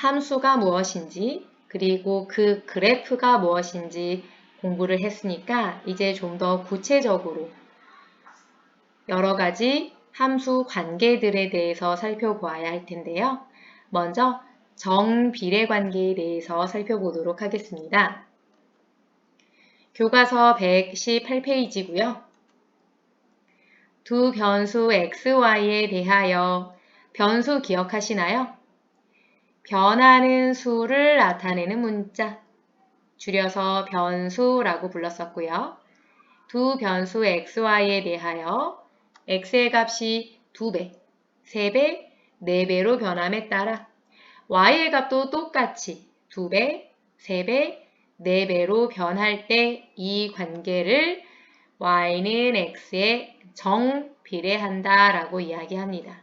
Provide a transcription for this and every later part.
함수가 무엇인지 그리고 그 그래프가 무엇인지 공부를 했으니까 이제 좀 더 구체적으로 여러 가지 함수 관계들에 대해서 살펴보아야 할 텐데요. 먼저 정비례 관계에 대해서 살펴보도록 하겠습니다. 교과서 118페이지고요. 두 변수 xy에 대하여 변수 기억하시나요? 변하는 수를 나타내는 문자, 줄여서 변수라고 불렀었고요. 두 변수 xy에 대하여 x의 값이 2배, 3배, 4배로 변함에 따라 y의 값도 똑같이 2배, 3배, 4배로 변할 때 이 관계를 y는 x에 정비례한다 라고 이야기합니다.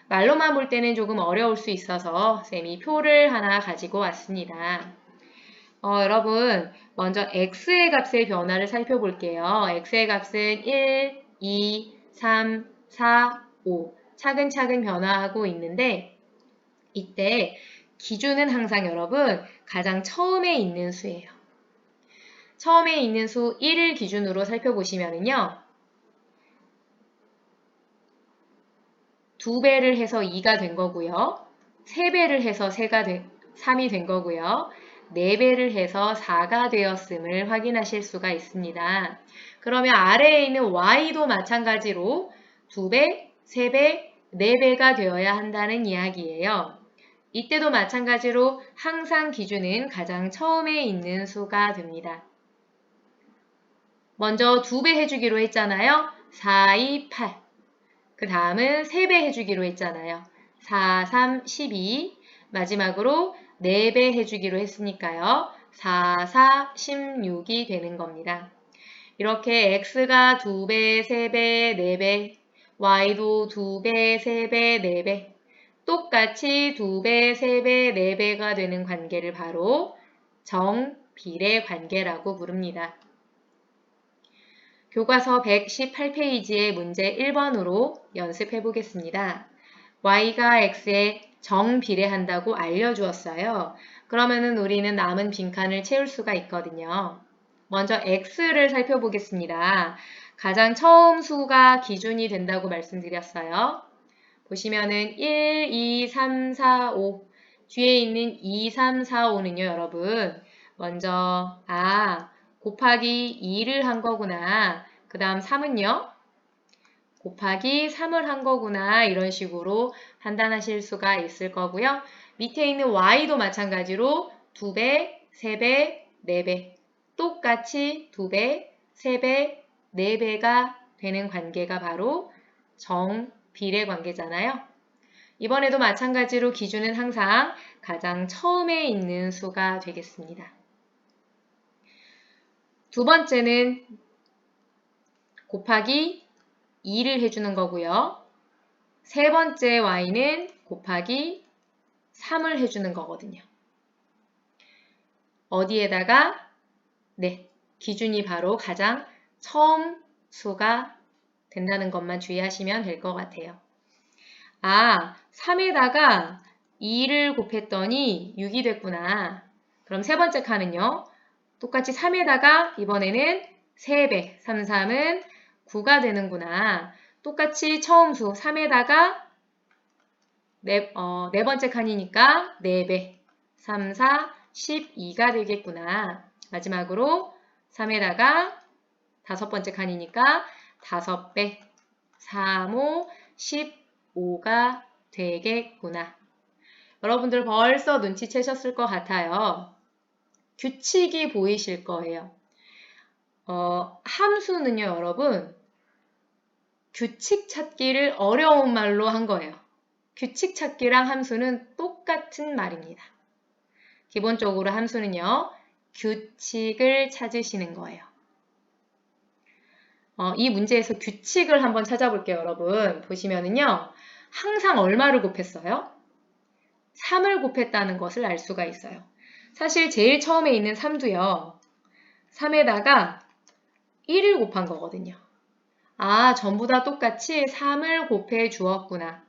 말로만 볼 때는 조금 어려울 수 있어서 쌤이 표를 하나 가지고 왔습니다. 여러분 먼저 x의 값의 변화를 살펴볼게요. x의 값은 1, 2, 3, 4, 5 차근차근 변화하고 있는데 이때 기준은 항상 여러분 가장 처음에 있는 수예요. 처음에 있는 수 1을 기준으로 살펴보시면은요. 2배를 해서 2가 된 거고요. 3배를 해서 3이 된 거고요. 4배를 해서 4가 되었음을 확인하실 수가 있습니다. 그러면 아래에 있는 y도 마찬가지로 2배, 3배, 4배가 되어야 한다는 이야기예요. 이때도 마찬가지로 항상 기준은 가장 처음에 있는 수가 됩니다. 먼저 2배 해주기로 했잖아요. 4, 2, 8. 그 다음은 3배 해주기로 했잖아요. 4, 3, 12. 마지막으로 4배 해주기로 했으니까요. 4, 4, 16이 되는 겁니다. 이렇게 x가 2배, 3배, 4배, y도 2배, 3배, 4배 똑같이 2배, 3배, 4배가 되는 관계를 바로 정비례 관계라고 부릅니다. 교과서 118페이지의 문제 1번으로 연습해 보겠습니다. y가 x에 정비례한다고 알려주었어요. 그러면은 우리는 남은 빈칸을 채울 수가 있거든요. 먼저 x를 살펴보겠습니다. 가장 처음 수가 기준이 된다고 말씀드렸어요. 보시면은 1, 2, 3, 4, 5 뒤에 있는 2, 3, 4, 5는요, 여러분. 먼저 곱하기 2를 한 거구나. 그 다음 3은요. 곱하기 3을 한 거구나. 이런 식으로 판단하실 수가 있을 거고요. 밑에 있는 y도 마찬가지로 2배, 3배, 4배 똑같이 2배, 3배, 4배가 되는 관계가 바로 정비례 관계잖아요. 이번에도 마찬가지로 기준은 항상 가장 처음에 있는 수가 되겠습니다. 두 번째는 곱하기 2를 해주는 거고요. 세 번째 y는 곱하기 3을 해주는 거거든요. 어디에다가? 네, 기준이 바로 가장 처음 수가 된다는 것만 주의하시면 될 것 같아요. 3에다가 2를 곱했더니 6이 됐구나. 그럼 세 번째 칸은요. 똑같이 3에다가 이번에는 3배, 3, 3은 9가 되는구나. 똑같이 처음 수 3에다가 네 번째 칸이니까 4배, 3, 4, 12가 되겠구나. 마지막으로 3에다가 다섯 번째 칸이니까 5배, 3, 5, 15가 되겠구나. 여러분들 벌써 눈치채셨을 것 같아요. 규칙이 보이실 거예요. 함수는요, 여러분, 규칙 찾기를 어려운 말로 한 거예요. 규칙 찾기랑 함수는 똑같은 말입니다. 기본적으로 함수는요, 규칙을 찾으시는 거예요. 이 문제에서 규칙을 한번 찾아볼게요, 여러분. 보시면은요, 항상 얼마를 곱했어요? 3을 곱했다는 것을 알 수가 있어요. 사실 제일 처음에 있는 3도요. 3에다가 1을 곱한 거거든요. 전부 다 똑같이 3을 곱해 주었구나.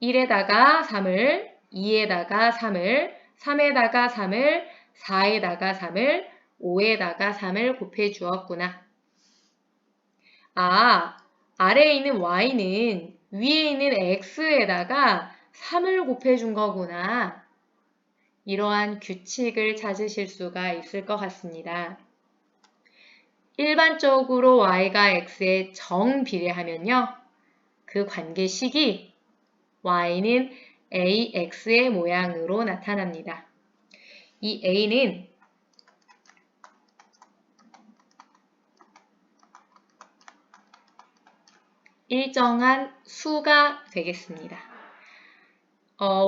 1에다가 3을, 2에다가 3을, 3에다가 3을, 4에다가 3을, 5에다가 3을 곱해 주었구나. 아, 아래에 있는 y는 위에 있는 x에다가 3을 곱해 준 거구나. 이러한 규칙을 찾으실 수가 있을 것 같습니다. 일반적으로 y가 x에 정비례하면요. 그 관계식이 y는 ax의 모양으로 나타납니다. 이 a는 일정한 수가 되겠습니다.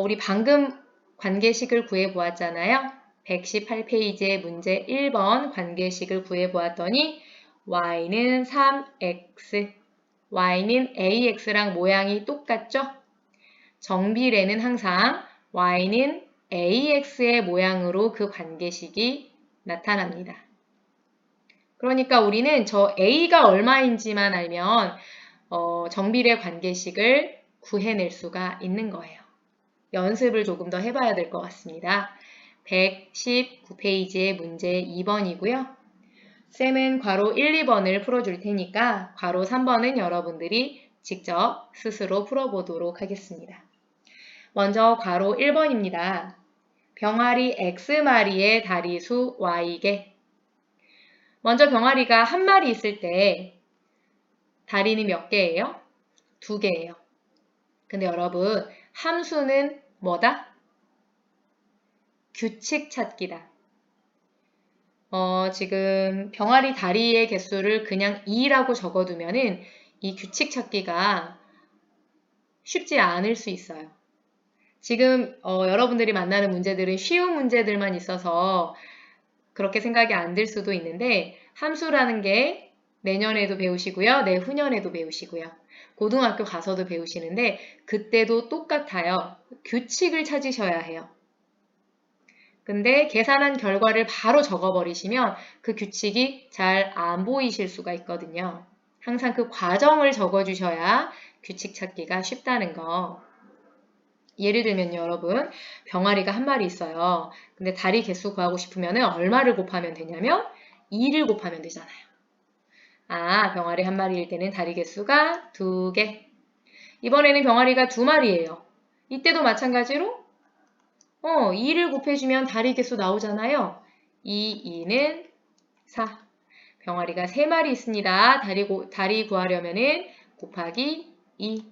우리 방금 관계식을 구해보았잖아요. 118페이지의 문제 1번 관계식을 구해보았더니 y는 3x, y는 ax랑 모양이 똑같죠? 정비례는 항상 y는 ax의 모양으로 그 관계식이 나타납니다. 그러니까 우리는 저 a가 얼마인지만 알면 정비례 관계식을 구해낼 수가 있는 거예요. 연습을 조금 더 해봐야 될 것 같습니다. 119페이지의 문제 2번이고요. 쌤은 괄호 1, 2번을 풀어줄 테니까 괄호 3번은 여러분들이 직접 스스로 풀어보도록 하겠습니다. 먼저 괄호 1번입니다. 병아리 X마리의 다리수 Y개. 먼저 병아리가 한 마리 있을 때 다리는 몇 개예요? 2개예요. 근데 여러분 함수는 뭐다? 규칙 찾기다. 지금 병아리 다리의 개수를 그냥 2라고 적어두면은 이 규칙 찾기가 쉽지 않을 수 있어요. 지금 여러분들이 만나는 문제들은 쉬운 문제들만 있어서 그렇게 생각이 안 들 수도 있는데 함수라는 게 내년에도 배우시고요. 내후년에도 배우시고요. 고등학교 가서도 배우시는데 그때도 똑같아요. 규칙을 찾으셔야 해요. 근데 계산한 결과를 바로 적어버리시면 그 규칙이 잘 안 보이실 수가 있거든요. 항상 그 과정을 적어주셔야 규칙 찾기가 쉽다는 거. 예를 들면 여러분 병아리가 한 마리 있어요. 근데 다리 개수 구하고 싶으면 얼마를 곱하면 되냐면 2를 곱하면 되잖아요. 병아리 한 마리일 때는 다리 개수가 2개. 이번에는 병아리가 2마리예요. 이때도 마찬가지로 2를 곱해주면 다리 개수 나오잖아요. 2는 4. 병아리가 3마리 있습니다. 다리 구하려면은 곱하기 2.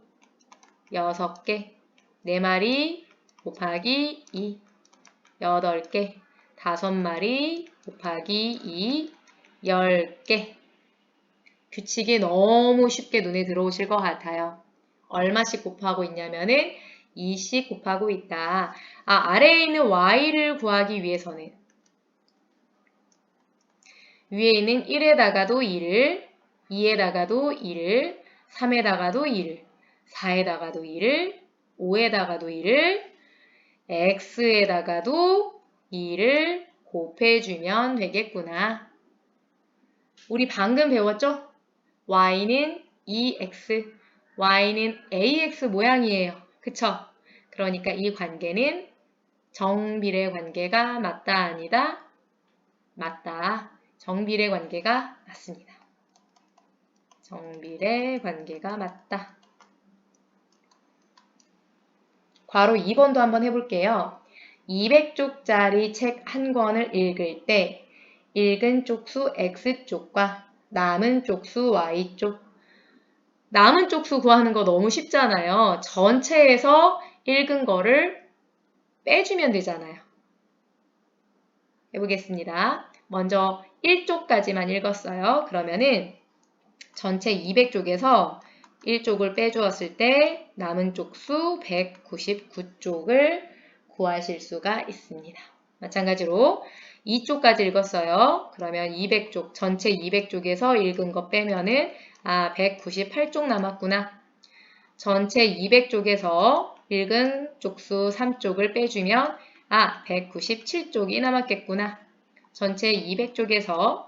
6개. 4마리 곱하기 2. 8개. 5마리 곱하기 2. 10개. 규칙이 너무 쉽게 눈에 들어오실 것 같아요. 얼마씩 곱하고 있냐면은 2씩 곱하고 있다. 아래에 있는 y를 구하기 위해서는 위에 있는 1에다가도 2를, 2에다가도 2를, 3에다가도 2를, 4에다가도 2를, 5에다가도 2를, x에다가도 2를 곱해주면 되겠구나. 우리 방금 배웠죠? y는 2x, y는 ax 모양이에요. 그쵸? 그러니까 이 관계는 정비례 관계가 맞다 아니다? 맞다. 정비례 관계가 맞습니다. 정비례 관계가 맞다. 괄호 2번도 한번 해볼게요. 200쪽짜리 책 한 권을 읽을 때 읽은 쪽수 X쪽과 남은 쪽수 Y쪽. 남은 쪽수 구하는 거 너무 쉽잖아요. 전체에서 읽은 거를 빼주면 되잖아요. 해보겠습니다. 먼저 1쪽까지만 읽었어요. 그러면은 전체 200쪽에서 1쪽을 빼주었을 때 남은 쪽수 199쪽을 구하실 수가 있습니다. 마찬가지로 2쪽까지 읽었어요. 그러면 200쪽, 전체 200쪽에서 읽은 거 빼면은 198쪽 남았구나. 전체 200쪽에서 읽은 쪽수 3쪽을 빼주면 197쪽이 남았겠구나. 전체 200쪽에서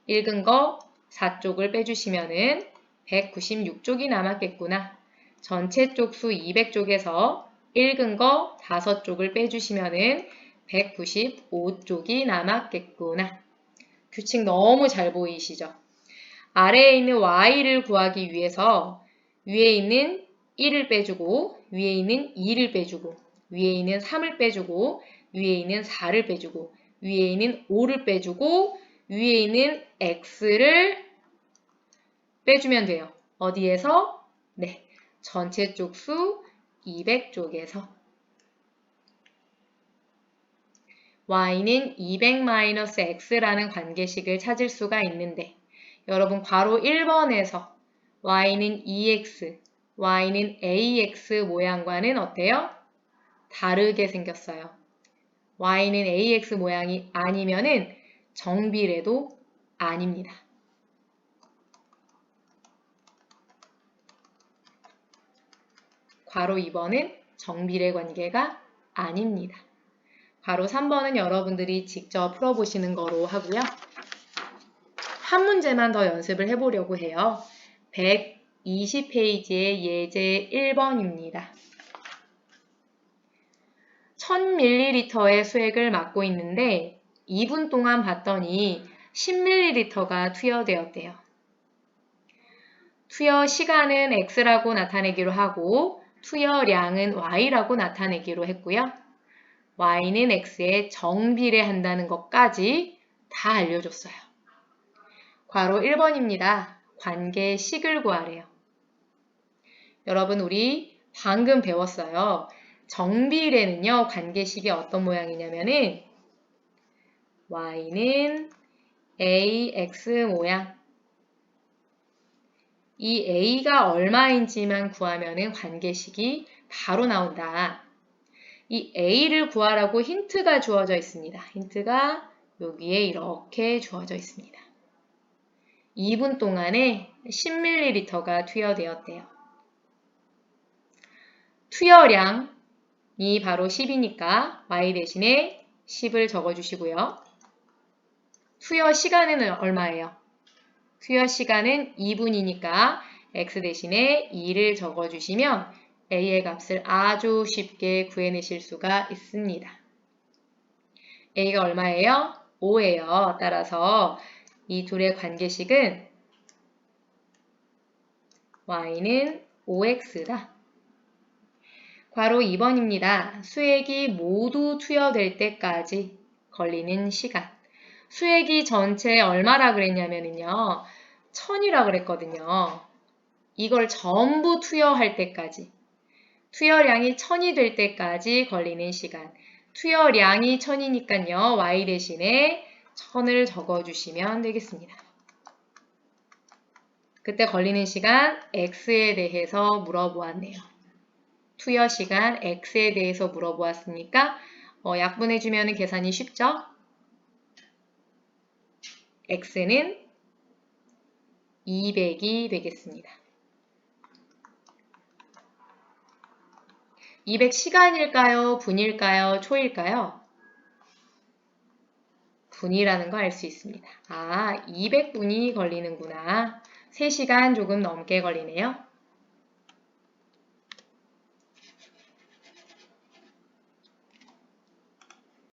읽은 거 4쪽을 빼주시면은 196쪽이 남았겠구나. 전체 쪽수 200쪽에서 읽은 거 5쪽을 빼주시면은 195쪽이 남았겠구나. 규칙 너무 잘 보이시죠? 아래에 있는 y를 구하기 위해서 위에 있는 1을 빼주고 위에 있는 2를 빼주고 위에 있는 3을 빼주고 위에 있는 4를 빼주고 위에 있는 5를 빼주고 위에 있는 x를 빼주면 돼요. 어디에서? 네, 전체 쪽수 200쪽에서 y는 200-x라는 관계식을 찾을 수가 있는데 여러분 괄호 1번에서 y는 2x, y는 ax 모양과는 어때요? 다르게 생겼어요. y는 ax 모양이 아니면은 정비례도 아닙니다. 괄호 2번은 정비례 관계가 아닙니다. 괄호 3번은 여러분들이 직접 풀어보시는 거로 하고요. 한 문제만 더 연습을 해보려고 해요. 120페이지의 예제 1번입니다. 1000ml의 수액을 맡고 있는데 2분 동안 봤더니 10ml가 투여되었대요. 투여 시간은 x라고 나타내기로 하고 투여량은 y라고 나타내기로 했고요. y는 x에 정비례한다는 것까지 다 알려줬어요. 괄호 1번입니다. 관계식을 구하래요. 여러분 우리 방금 배웠어요. 정비례는요. 관계식이 어떤 모양이냐면은 y는 ax 모양 이 a가 얼마인지만 구하면은 관계식이 바로 나온다. 이 a를 구하라고 힌트가 주어져 있습니다. 힌트가 여기에 이렇게 주어져 있습니다. 2분 동안에 10ml가 투여되었대요. 투여량이 바로 10이니까 y 대신에 10을 적어주시고요. 투여 시간은 얼마예요? 투여 시간은 2분이니까 x 대신에 2를 적어주시면 a의 값을 아주 쉽게 구해내실 수가 있습니다. a가 얼마예요? 5예요. 따라서 이 둘의 관계식은 y는 5x다. 괄호 2번입니다. 수액이 모두 투여될 때까지 걸리는 시간. 수액이 전체 얼마라 그랬냐면요. 1000이라 그랬거든요. 이걸 전부 투여할 때까지. 투여량이 1000이 될 때까지 걸리는 시간. 투여량이 1000이니까요. y 대신에 1000을 적어주시면 되겠습니다. 그때 걸리는 시간 x에 대해서 물어보았네요. 투여 시간 x에 대해서 물어보았으니까 약분해주면 계산이 쉽죠? x는 200이 되겠습니다. 200시간일까요? 분일까요? 초일까요? 분이라는 거 알 수 있습니다. 200분이 걸리는구나. 3시간 조금 넘게 걸리네요.